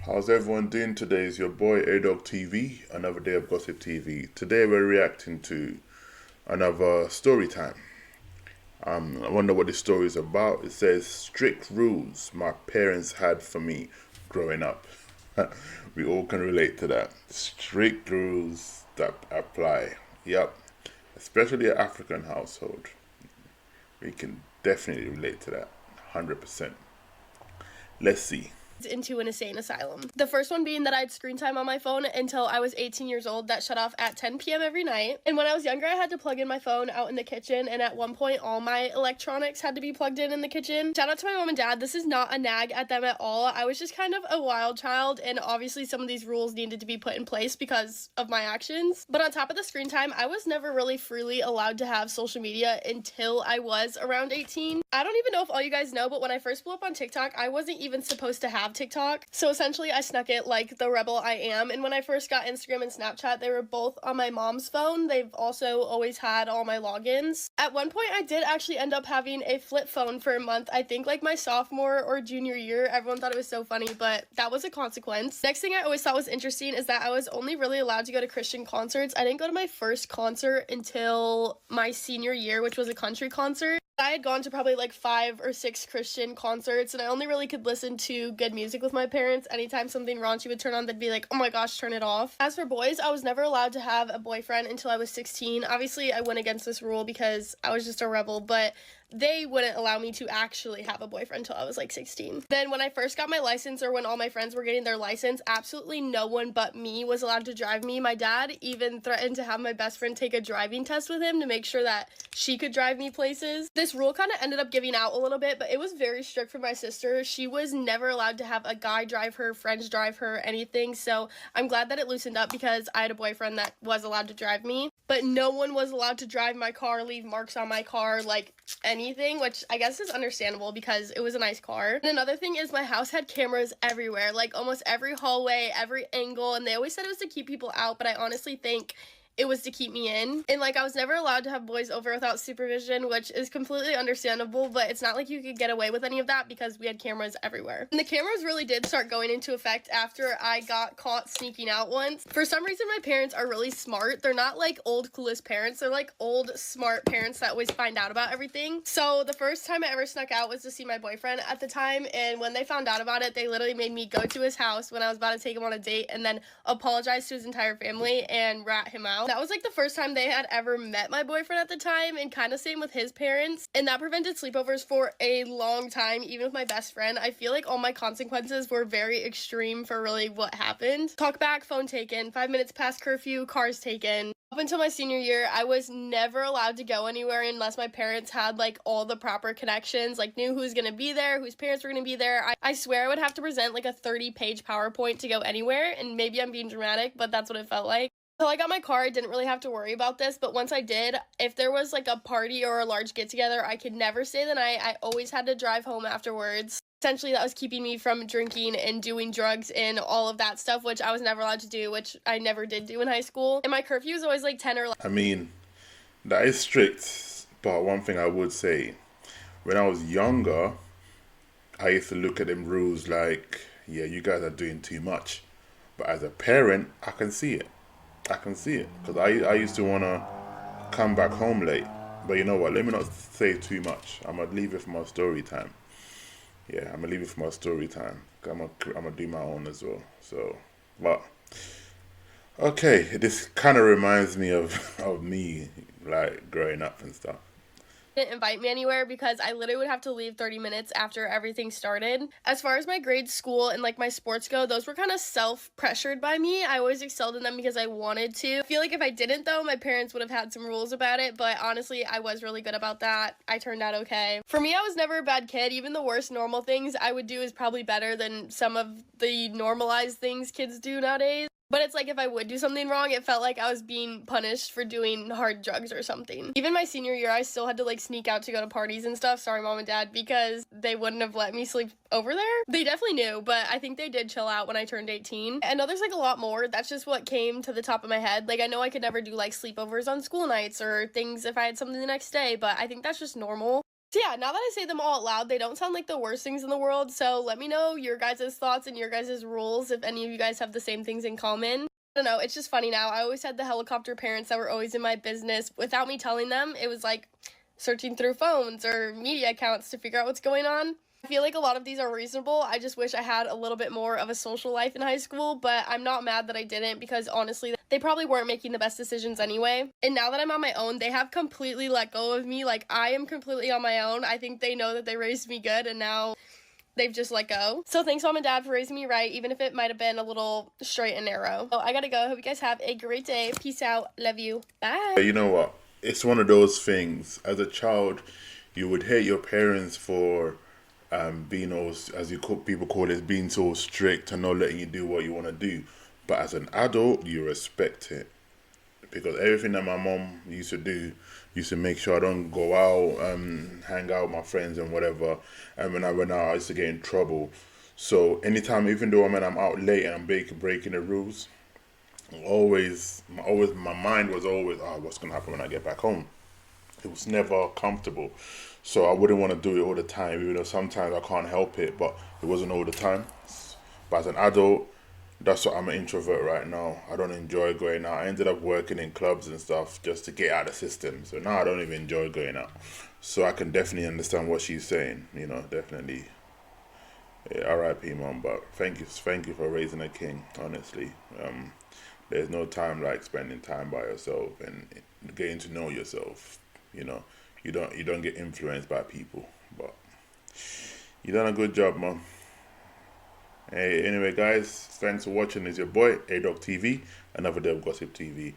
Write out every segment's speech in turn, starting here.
How's everyone doing today? It's your boy ADog TV, another day of Gossip TV. Today we're reacting to another story time. I wonder what this story is about. It says strict rules my parents had for me growing up. We all can relate to that. Strict rules that apply. Yep. Especially an African household. We can definitely relate to that. 100%. Let's see. Into an insane asylum. The first one being that I had screen time on my phone until I was 18 years old that shut off at 10 p.m. every night. And when I was younger, I had to plug in my phone out in the kitchen, and at one point, all my electronics had to be plugged in the kitchen. Shout out to my mom and dad. This is not a nag at them at all. I was just kind of a wild child, and obviously some of these rules needed to be put in place because of my actions. But on top of the screen time, I was never really freely allowed to have social media until I was around 18. I don't even know if all you guys know, but when I first blew up on TikTok, I wasn't even supposed to have TikTok. So essentially I snuck it like the rebel I am. And when I first got Instagram and Snapchat, they were both on my mom's phone. They've also always had all my logins. At one point I did actually end up having a flip phone for a month. I think like my sophomore or junior year. Everyone thought it was so funny, but that was a consequence. Next thing I always thought was interesting is that I was only really allowed to go to Christian concerts. I didn't go to my first concert until my senior year, which was a country concert. I had gone to probably like 5 or 6 Christian concerts, and I only really could listen to good music with my parents. Anytime something raunchy would turn on, they'd be like, oh my gosh, turn it off. As for boys, I was never allowed to have a boyfriend until I was 16. Obviously, I went against this rule because I was just a rebel, but they wouldn't allow me to actually have a boyfriend until I was like 16. Then when I first got my license, or when all my friends were getting their license, absolutely no one but me was allowed to drive me. My dad even threatened to have my best friend take a driving test with him to make sure that she could drive me places. This rule kind of ended up giving out a little bit, but it was very strict for my sister. She was never allowed to have a guy drive her, friends drive her, anything. So I'm glad that it loosened up because I had a boyfriend that was allowed to drive me. But no one was allowed to drive my car, leave marks on my car, like anything, which I guess is understandable because it was a nice car. And another thing is my house had cameras everywhere, like almost every hallway, every angle, and they always said it was to keep people out, but I honestly think it was to keep me in. And like I was never allowed to have boys over without supervision, which is completely understandable, but it's not like you could get away with any of that because we had cameras everywhere. And the cameras really did start going into effect after I got caught sneaking out once. For some reason, my parents are really smart. They're not like old clueless parents. They're like old smart parents that always find out about everything. So the first time I ever snuck out was to see my boyfriend at the time, and when they found out about it, they literally made me go to his house when I was about to take him on a date and then apologize to his entire family and rat him out. That was like the first time they had ever met my boyfriend at the time, and kind of same with his parents, and that prevented sleepovers for a long time, even with my best friend. I feel like all my consequences were very extreme for really what happened. Talk back, phone taken, 5 minutes past curfew, cars taken. Up until my senior year, I was never allowed to go anywhere unless my parents had like all the proper connections, like knew who's gonna be there, whose parents were gonna be there. I swear I would have to present like a 30-page PowerPoint to go anywhere, and maybe I'm being dramatic, but that's what it felt like. Until I got my car, I didn't really have to worry about this, but once I did, if there was like a party or a large get-together, I could never stay the night. I always had to drive home afterwards. Essentially, that was keeping me from drinking and doing drugs and all of that stuff, which I was never allowed to do, which I never did do in high school. And my curfew was always like 10 or 11. I mean, that is strict, but one thing I would say, when I was younger, I used to look at them rules like, yeah, you guys are doing too much. But as a parent, I can see it. I can see it because I used to want to come back home late. But you know what? Let me not say too much. I'm going to leave it for my story time. Yeah, I'm going to leave it for my story time. I'm gonna do my own as well. So, but, okay, this kind of reminds me of me, like, growing up and stuff. Didn't invite me anywhere because I literally would have to leave 30 minutes after everything started. As far as my grades, school, and like my sports go, those were kind of self-pressured by me. I always excelled in them because I wanted to. I feel like if I didn't though, my parents would have had some rules about it, but honestly, I was really good about that. I turned out okay. For me, I was never a bad kid. Even the worst normal things I would do is probably better than some of the normalized things kids do nowadays. But it's like if I would do something wrong, it felt like I was being punished for doing hard drugs or something. Even my senior year, I still had to like sneak out to go to parties and stuff. Sorry, mom and dad, because they wouldn't have let me sleep over there. They definitely knew, but I think they did chill out when I turned 18. I know there's like a lot more. That's just what came to the top of my head. Like I know I could never do like sleepovers on school nights or things if I had something the next day, but I think that's just normal. So yeah, now that I say them all out loud, they don't sound like the worst things in the world. So let me know your guys' thoughts and your guys' rules if any of you guys have the same things in common. I don't know, it's just funny now. I always had the helicopter parents that were always in my business. Without me telling them, it was like searching through phones or media accounts to figure out what's going on. I feel like a lot of these are reasonable. I just wish I had a little bit more of a social life in high school, but I'm not mad that I didn't because honestly, they probably weren't making the best decisions anyway. And now that I'm on my own, they have completely let go of me. Like, I am completely on my own. I think they know that they raised me good and now they've just let go. So thanks, Mom and Dad, for raising me right, even if it might have been a little straight and narrow. So I gotta go. Hope you guys have a great day. Peace out. Love you. Bye. You know what? It's one of those things. As a child, you would hate your parents for being all, as people call it, being so strict and not letting you do what you want to do. But as an adult, you respect it because everything that my mom used to do used to make sure I don't go out, hang out with my friends and whatever. And when I went out, I used to get in trouble. So anytime, even though I'm out late and I'm breaking the rules, my mind was always, oh, what's gonna happen when I get back home? It was never comfortable. So I wouldn't want to do it all the time, even though sometimes I can't help it, but it wasn't all the time. But as an adult, that's what I'm an introvert right now. I don't enjoy going out. I ended up working in clubs and stuff just to get out of the system. So now I don't even enjoy going out. So I can definitely understand what she's saying. You know, definitely. Yeah, R.I.P. Mom, but thank you for raising a king. Honestly, there's no time like spending time by yourself and getting to know yourself. You know, you don't get influenced by people, but you done a good job, Mom. Hey, anyway, guys, thanks for watching. It's your boy A-Dog TV, another day of Gossip TV.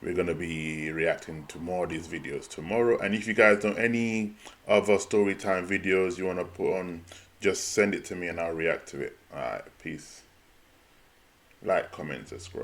We're gonna be reacting to more of these videos tomorrow. And if you guys know any other story time videos you wanna put on, just send it to me and I'll react to it. Alright, peace. Like, comment, subscribe.